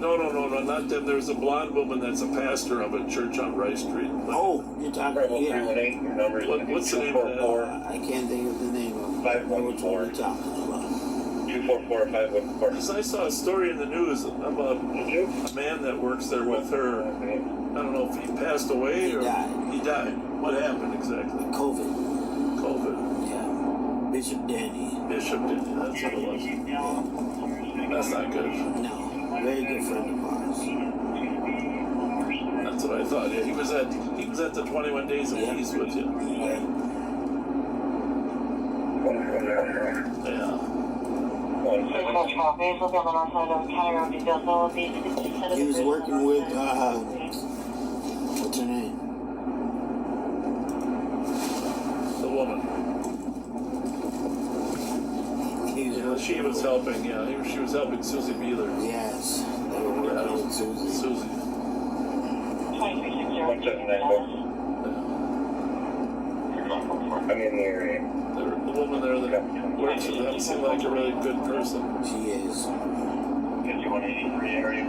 No, not them. There's a blonde woman that's a pastor of a church on Rice Street. Oh, you're talking, yeah. What's the name of that? I can't think of the name of it. 514. 244-514. Because I saw a story in the news about a man that works there with her. I don't know if he passed away He or died. he died. What happened exactly? COVID. Yeah. Bishop Danny. That's what it was. That's not good. No, very good friend of ours. That's what I thought. Yeah, he was at the 21 Days of Peace with you. Yeah. Yeah. He was working with, what's her name? The woman. She was helping. Yeah, she was helping Susie Beeler. Yes, they were working with Susie. Susie. 179. I'm in the area. The woman there that works with them seemed like a really good person. She is. 5183 area.